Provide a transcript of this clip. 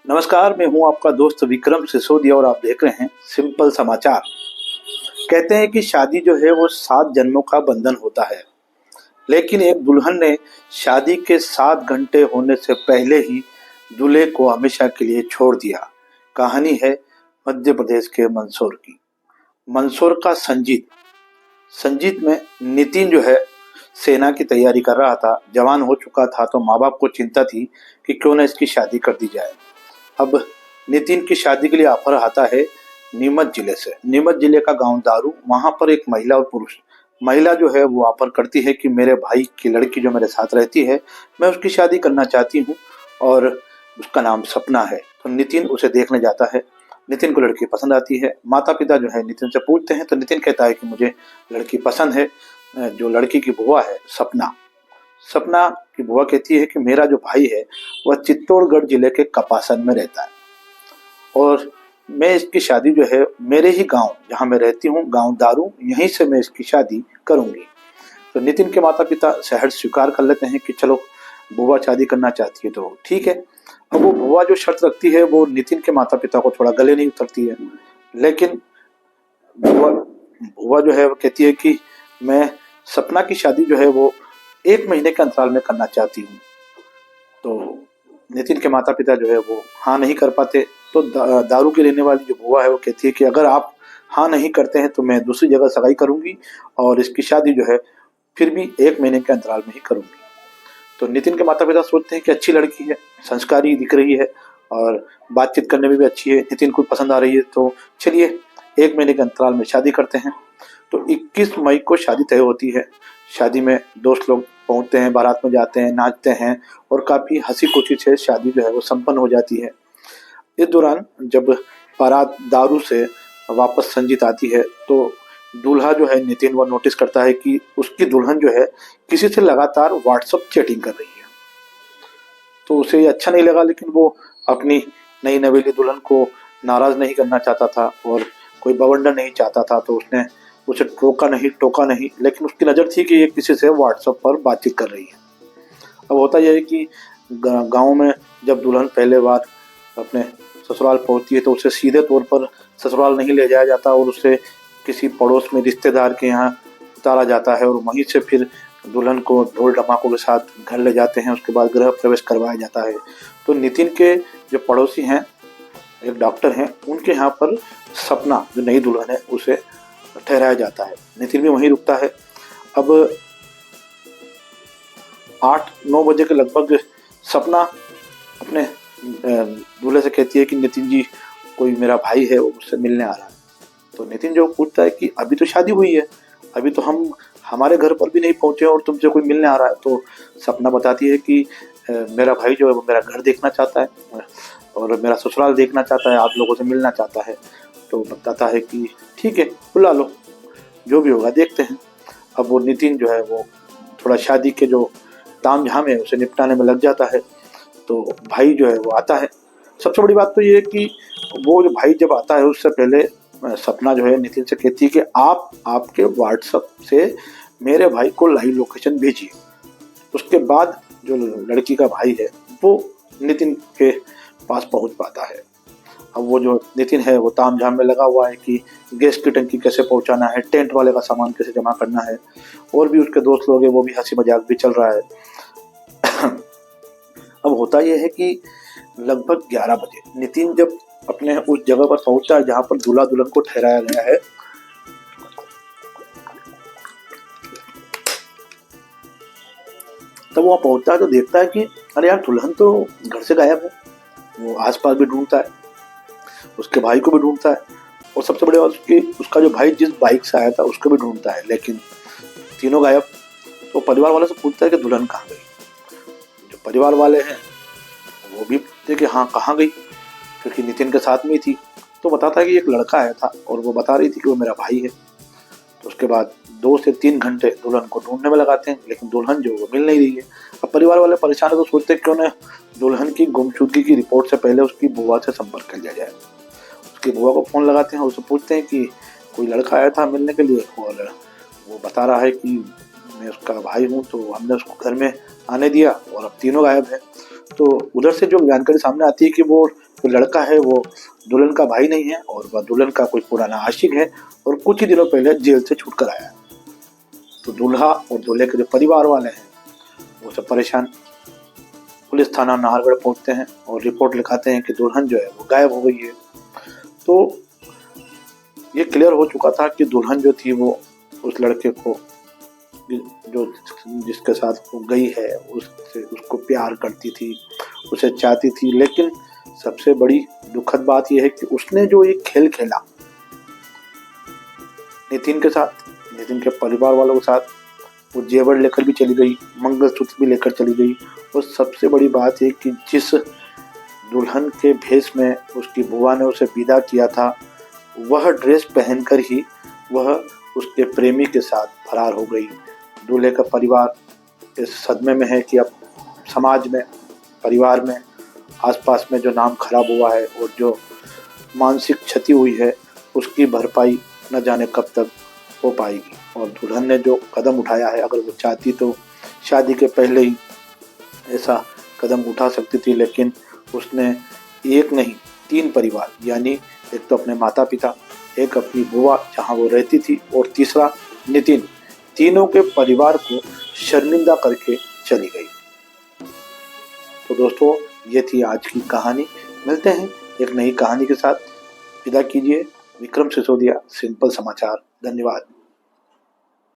नमस्कार, मैं हूं आपका दोस्त विक्रम सिसोदिया और आप देख रहे हैं सिंपल समाचार। कहते हैं कि शादी जो है वो 7 जन्मों का बंधन होता है, लेकिन एक दुल्हन ने शादी के 7 घंटे होने से पहले ही दूल्हे को हमेशा के लिए छोड़ दिया। कहानी है मध्य प्रदेश के मंदसौर की। मंदसौर का संजीत संजीत में नितिन जो है सेना की तैयारी कर रहा था, जवान हो चुका था, तो माँ बाप को चिंता थी कि क्यों ना इसकी शादी कर दी जाए। अब नितिन की शादी के लिए ऑफर आता है नीमच जिले से। नीमच जिले का गांव दारू, वहां पर एक महिला और पुरुष, महिला जो है वो ऑफर करती है कि मेरे भाई की लड़की जो मेरे साथ रहती है, मैं उसकी शादी करना चाहती हूँ और उसका नाम सपना है। तो नितिन उसे देखने जाता है। नितिन को लड़की पसंद आती है। माता पिता जो है नितिन से पूछते हैं, तो नितिन कहता है कि मुझे लड़की पसंद है। जो लड़की की बुआ है सपना सपना की बुआ कहती है कि मेरा जो भाई है वह चित्तौड़गढ़ जिले के कपासन में रहता है और मैं इसकी शादी जो है मेरे ही गांव जहां मैं रहती हूँ, गांव दारू, यहीं से मैं इसकी शादी करूंगी। तो नितिन के माता पिता सहर्ष स्वीकार कर लेते हैं कि चलो बुआ शादी करना चाहती है तो ठीक है। अब वो बुआ जो शर्त रखती है वो नितिन के माता पिता को थोड़ा गले नहीं उतरती है, लेकिन बुआ बुआ जो है वो कहती है कि मैं सपना की शादी जो है वो 1 महीने के अंतराल में करना चाहती हूँ। तो नितिन के माता पिता जो है वो हाँ नहीं कर पाते। तो दारू की रहने वाली जो बुआ है वो कहती है कि अगर आप हाँ नहीं करते हैं तो मैं दूसरी जगह सगाई करूंगी और इसकी शादी जो है फिर भी 1 महीने के अंतराल में ही करूंगी। तो नितिन के माता पिता सोचते हैं कि अच्छी लड़की है, संस्कारी दिख रही है और बातचीत करने में भी अच्छी है, नितिन को पसंद आ रही है, तो चलिए 1 महीने के अंतराल में शादी करते हैं। तो 21 मई को शादी तय होती है। शादी में दोस्त लोग पहुंचते हैं, बारात में जाते हैं, नाचते हैं और काफ़ी हंसी खुशी से शादी जो है वो संपन्न हो जाती है। इस दौरान जब बारात दारू से वापस संजीत आती है तो दूल्हा जो है नितिन वो नोटिस करता है कि उसकी दुल्हन जो है किसी से लगातार व्हाट्सएप चैटिंग कर रही है। तो उसे ये अच्छा नहीं लगा, लेकिन वो अपनी नई नवेली दुल्हन को नाराज नहीं करना चाहता था और कोई बवंडर नहीं चाहता था, तो उसने उसे टोका नहीं, लेकिन उसकी नज़र थी कि ये किसी से व्हाट्सएप पर बातचीत कर रही है। अब होता यह है कि गांव में जब दुल्हन पहले बार अपने ससुराल पहुंचती है तो उसे सीधे तौर पर ससुराल नहीं ले जाया जाता और उसे किसी पड़ोस में रिश्तेदार के यहाँ उतारा जाता है और वहीं से फिर दुल्हन को ढोल ढमाकों के साथ घर ले जाते हैं। उसके बाद गृह प्रवेश करवाया जाता है। तो नितिन के जो पड़ोसी हैं, एक डॉक्टर हैं, उनके यहाँ पर सपना जो नई दुल्हन है उसे ठहराया जाता है। नितिन भी वहीं रुकता है। अब 8-9 बजे के लगभग सपना अपने दूल्हे से कहती है कि नितिन जी, कोई मेरा भाई है वो मुझसे मिलने आ रहा है। तो नितिन जो पूछता है कि अभी तो शादी हुई है, अभी तो हम हमारे घर पर भी नहीं पहुंचे और तुमसे कोई मिलने आ रहा है। तो सपना बताती है कि मेरा भाई जो है वो मेरा घर देखना चाहता है और मेरा ससुराल देखना चाहता है, आप लोगों से मिलना चाहता है। तो बताता है कि ठीक है, बुला लो, जो भी होगा देखते हैं। अब वो नितिन जो है वो थोड़ा शादी के जो ताम झाम है उसे निपटाने में लग जाता है। तो भाई जो है वो आता है। सबसे बड़ी बात तो ये है कि वो जो भाई जब आता है उससे पहले सपना जो है नितिन से कहती है कि आप आपके व्हाट्सएप से मेरे भाई को लाइव लोकेशन भेजिए। उसके बाद जो लड़की का भाई है वो नितिन के पास पहुंच पाता है। अब वो जो नितिन है वो ताम झाम में लगा हुआ है कि गैस की टंकी कैसे पहुंचाना है, टेंट वाले का सामान कैसे जमा करना है, और भी उसके दोस्त लोग हैं, वो भी हंसी मजाक भी चल रहा है। अब होता यह है कि लगभग 11 बजे नितिन जब अपने उस जगह पर पहुंचता है जहां पर दूल्हा दुल्हन को ठहराया गया है, तब वहां पहुंचता है तो देखता है कि अरे यार, दुल्हन तो घर से गायब है। वो आसपास भी ढूंढता है, उसके भाई को भी ढूंढता है और सबसे बड़ी बात उसका जो भाई जिस बाइक से आया था उसको भी ढूंढता है, लेकिन तीनों गायब। तो परिवार वाले से पूछता है कि दुल्हन कहाँ गई। जो परिवार वाले हैं वो भी पूछते कि हाँ कहाँ गई, क्योंकि नितिन के साथ में ही थी। तो बताता है कि एक लड़का आया था और वो बता रही थी कि वो मेरा भाई है। तो उसके बाद 2 से 3 घंटे दुल्हन को ढूंढने में लगाते हैं, लेकिन दुल्हन जो वो मिल नहीं रही है। अब परिवार वाले परेशान है तो सोचते हैं क्यों ना दुल्हन की गुमशुदगी की रिपोर्ट से पहले उसकी बुआ से संपर्क कर लिया जाए। उसकी बुआ को फ़ोन लगाते हैं, उससे पूछते हैं कि कोई लड़का आया था मिलने के लिए और वो बता रहा है कि मैं उसका भाई हूँ। तो हमने उसको घर में आने दिया और अब तीनों गायब है। तो उधर से जो जानकारी सामने आती है कि वो जो लड़का है वो दुल्हन का भाई नहीं है और वह दुल्हन का कोई पुराना आशिक है और कुछ ही दिनों पहले जेल से छूट कर आया है। तो दूल्हा और दूल्हे के जो परिवार वाले हैं वो सब परेशान पुलिस थाना नाहरगढ़ पहुंचते हैं और रिपोर्ट लिखाते हैं कि दुल्हन जो है वो गायब हो गई है। तो ये क्लियर हो चुका था कि दुल्हन जो थी वो उस लड़के को जो जिसके साथ वो गई है उसको प्यार करती थी, उसे चाहती थी। लेकिन सबसे बड़ी दुखद बात यह है कि उसने जो एक खेल खेला नितिन के साथ, नितिन के परिवार वालों के साथ, वो जेवर लेकर भी चली गई, मंगलसूत्र भी लेकर चली गई। और सबसे बड़ी बात है कि जिस दुल्हन के भेष में उसकी बुआ ने उसे विदा किया था वह ड्रेस पहनकर ही वह उसके प्रेमी के साथ फरार हो गई। दूल्हे का परिवार इस सदमे में है कि अब समाज में, परिवार में, आसपास में जो नाम खराब हुआ है और जो मानसिक क्षति हुई है उसकी भरपाई न जाने कब तक हो पाएगी। और दुल्हन ने जो कदम उठाया है, अगर वो चाहती तो शादी के पहले ही ऐसा कदम उठा सकती थी, लेकिन उसने एक नहीं 3 परिवार, यानी एक तो अपने माता पिता, एक अपनी बुआ जहाँ वो रहती थी और तीसरा नितिन, तीनों के परिवार को शर्मिंदा करके चली गई। तो दोस्तों ये थी आज की कहानी। मिलते हैं एक नई कहानी के साथ। विदा कीजिए। विक्रम सिसोदिया, सिंपल समाचार। धन्यवाद।